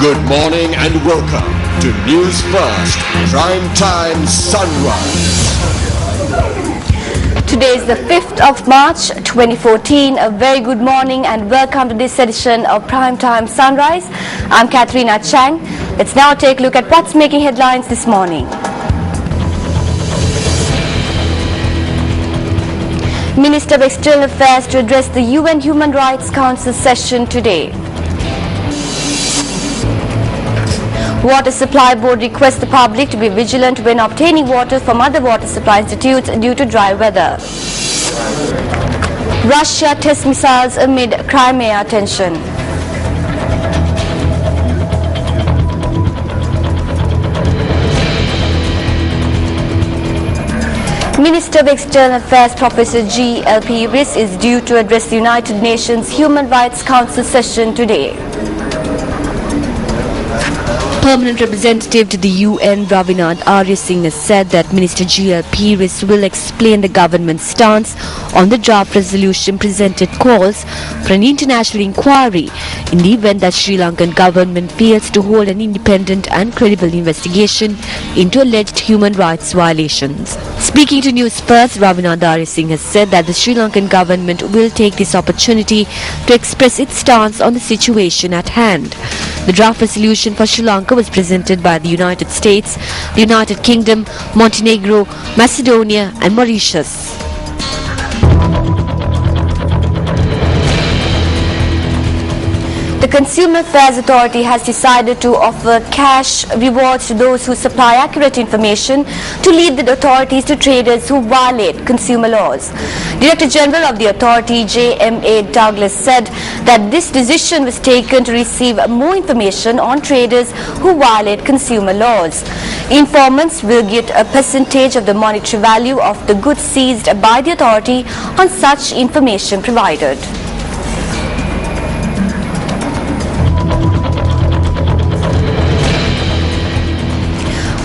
Good morning and welcome to Newsfirst Prime Time Sunrise. Today is the 5th of March 2014. A very good morning and welcome to this edition of Prime Time Sunrise. I'm Katharina Chang. Let's now take a look at what's making headlines this morning. Minister of External Affairs to address the UN Human Rights Council session today. Water Supply Board requests the public to be vigilant when obtaining water from other water supply institutes due to dry weather. Russia tests missiles amid Crimea tension. Minister of External Affairs Professor G.L.P. Riss is due to address the United Nations Human Rights Council session today. Permanent representative to the UN, Ravinand Arya Singh, has said that Minister G.L.P. Riss will explain the government's stance on the draft resolution presented calls for an international inquiry in the event that Sri Lankan government fails to hold an independent and credible investigation into alleged human rights violations. Speaking to Newsfirst, Ravinand Arya Singh has said that the Sri Lankan government will take this opportunity to express its stance on the situation at hand. The draft resolution for Sri Lanka was presented by the United States, the United Kingdom, Montenegro, Macedonia and Mauritius. The Consumer Affairs Authority has decided to offer cash rewards to those who supply accurate information to lead the authorities to traders who violate consumer laws. Director General of the authority, J.M.A. Douglas, said that this decision was taken to receive more information on traders who violate consumer laws. Informants will get a percentage of the monetary value of the goods seized by the authority on such information provided.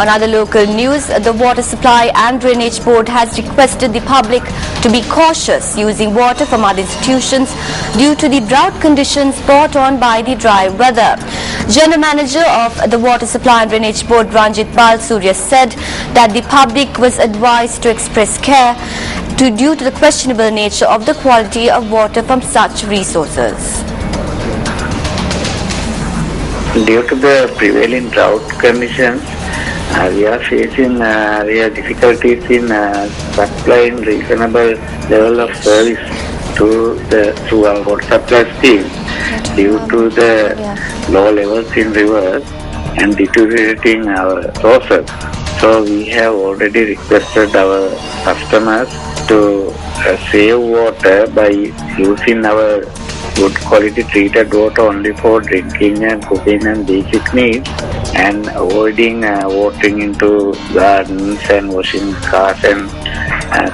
On other local news, the Water Supply and Drainage Board has requested the public to be cautious using water from other institutions due to the drought conditions brought on by the dry weather. General Manager of the Water Supply and Drainage Board, Ranjit Balsurya, said that the public was advised to express care due to the questionable nature of the quality of water from such resources. Due to the prevailing drought conditions, we are facing real difficulties in supplying reasonable level of service to our water supply scheme due to the low levels in rivers and deteriorating our sources. So we have already requested our customers to save water by using our good quality treated water only for drinking and cooking and basic needs, and avoiding watering into gardens and washing cars and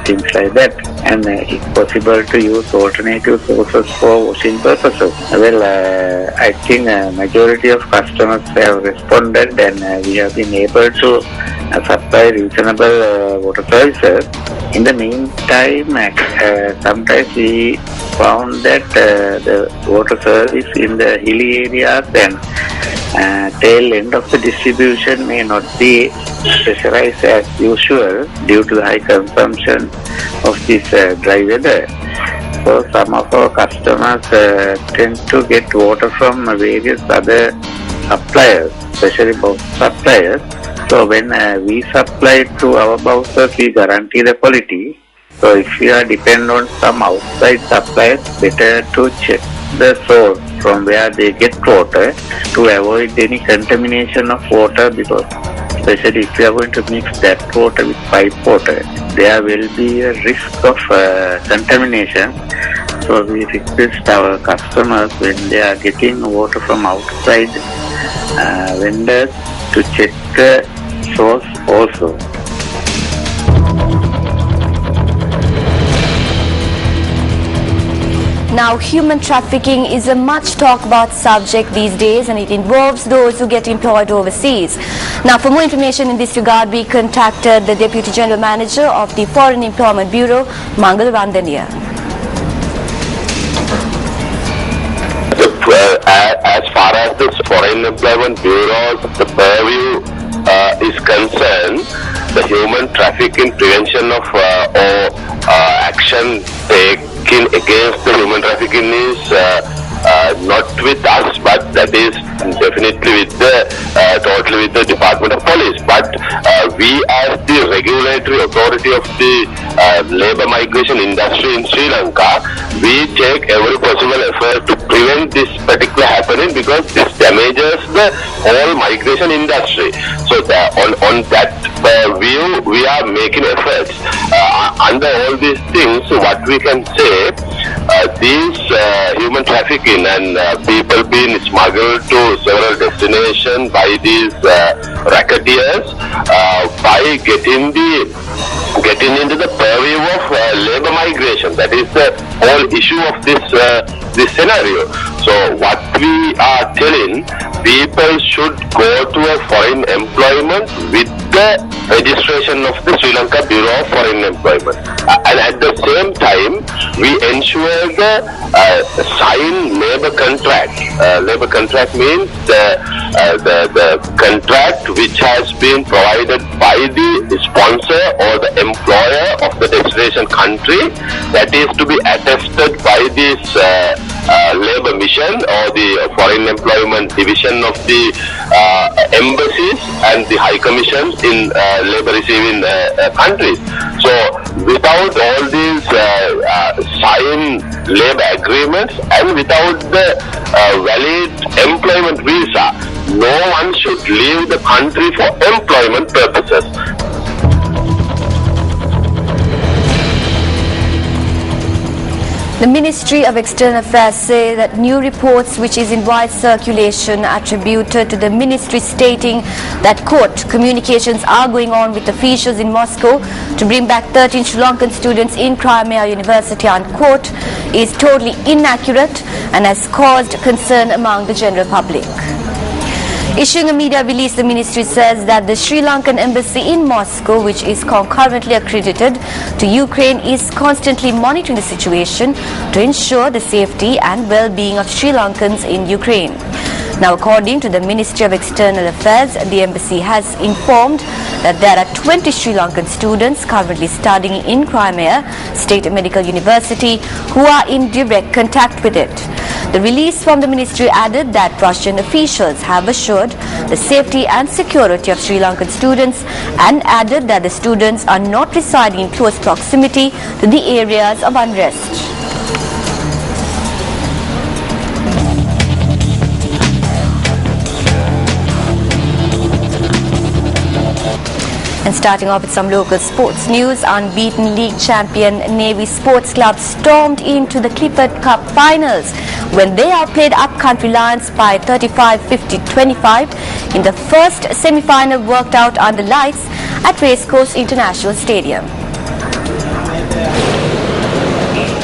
things like that, and if possible to use alternative sources for washing purposes. Well, I think majority of customers have responded, and we have been able to supply reasonable water services. In the meantime, sometimes we found that the water service in the hilly areas and tail end of the distribution may not be pressurized as usual due to the high consumption of this dry weather. So some of our customers tend to get water from various other suppliers, especially bulk suppliers. So when we supply to our bouncers, we guarantee the quality. So if you are dependent on some outside suppliers, better to check the source from where they get water to avoid any contamination of water, because especially if you are going to mix that water with pipe water, there will be a risk of contamination. So we request our customers when they are getting water from outside vendors to check the source also. Now, human trafficking is a much talked about subject these days, and it involves those who get employed overseas. Now, for more information in this regard, we contacted the Deputy General Manager of the Foreign Employment Bureau, Mangal Vandaniya. As far as the Foreign Employment Bureau's the purview is concerned, the human trafficking prevention of or action taken against the human trafficking is not with us, but that is definitely with the totally with the Department of Police. But we, as the regulatory authority of the labour migration industry in Sri Lanka, we take every possible effort to prevent this particular happening, because this damages the whole migration industry. So on that view, we are making efforts. Under all these things, what we can say, these human trafficking and people being smuggled to several destinations by these racketeers, by getting into the purview of labor migration. That is the whole issue of this scenario. So what we are telling, people should go to a foreign employment with the registration of the Sri Lanka Bureau of Foreign Employment, and at the same time we ensure the signed labor contract. Labor contract means the contract which has been provided by the sponsor or the employer of the destination country, that is to be attested by this labor mission or the foreign employment division of the embassies and the high commissions in labor receiving countries. So without all these signed labor agreements and without the valid employment visa, no one should leave the country for employment purposes. The Ministry of External Affairs say that new reports which is in wide circulation attributed to the ministry stating that, quote, communications are going on with officials in Moscow to bring back 13 Sri Lankan students in Crimea University, unquote, is totally inaccurate and has caused concern among the general public. Issuing a media release, the ministry says that the Sri Lankan embassy in Moscow, which is concurrently accredited to Ukraine, is constantly monitoring the situation to ensure the safety and well-being of Sri Lankans in Ukraine. Now, according to the Ministry of External Affairs, the embassy has informed that there are 20 Sri Lankan students currently studying in Crimea State Medical University who are in direct contact with it. The release from the ministry added that Russian officials have assured the safety and security of Sri Lankan students and added that the students are not residing in close proximity to the areas of unrest. And starting off with some local sports news, unbeaten league champion Navy Sports Club stormed into the Clifford Cup finals when they outplayed Upcountry Lions by 35-50-25 in the first semi-final worked out under lights at Racecourse International Stadium.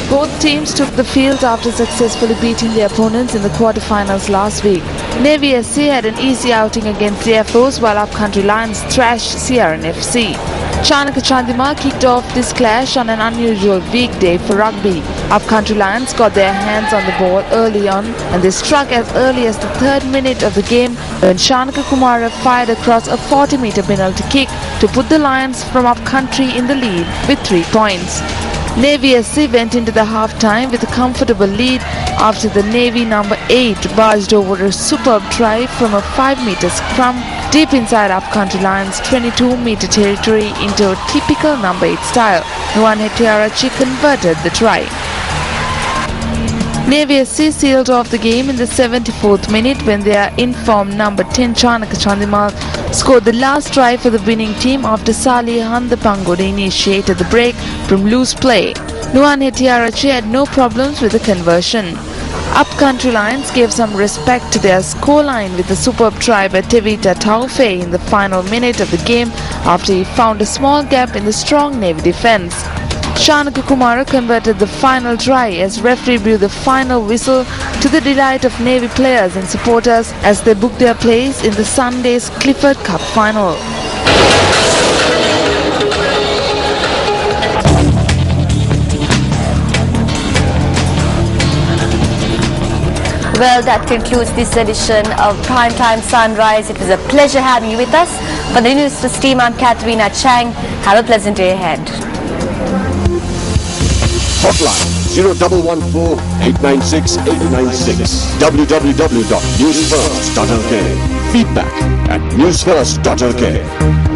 Both teams took the field after successfully beating their opponents in the quarterfinals last week. Navy SC had an easy outing against the Air Force, while Upcountry Lions thrashed Sierra FC. Chanaka Chandima kicked off this clash on an unusual weekday for rugby. Upcountry Lions got their hands on the ball early on, and they struck as early as the 3rd minute of the game when Chanaka Kumara fired across a 40-meter penalty kick to put the Lions from Upcountry in the lead with 3 points. Navy SC went into the half-time with a comfortable lead after the Navy number 8 barged over a superb try from a 5-meter scrum deep inside Upcountry Lions' 22-meter territory into a typical number 8 style. Nuwan Hettiarachchi converted the try. Navy SC sealed off the game in the 74th minute when their in-form number 10 Chanaka Chandimal scored the last try for the winning team after Sali Handapangode initiated the break from loose play. Nuwan Hettiarachchi had no problems with the conversion. Upcountry Lions gave some respect to their scoreline with a superb try by Tevita Taufe in the final minute of the game after he found a small gap in the strong Navy defense. Chanaka Kumara converted the final try as referee blew the final whistle to the delight of Navy players and supporters as they booked their place in the Sunday's Clifford Cup final. Well, that concludes this edition of Primetime Sunrise. It was a pleasure having you with us. For the Newsfirst team, I'm Katarina Chang. Have a pleasant day ahead. Hotline 0114-896-896. www.newsfirst.lk. Feedback at newsfirst.lk.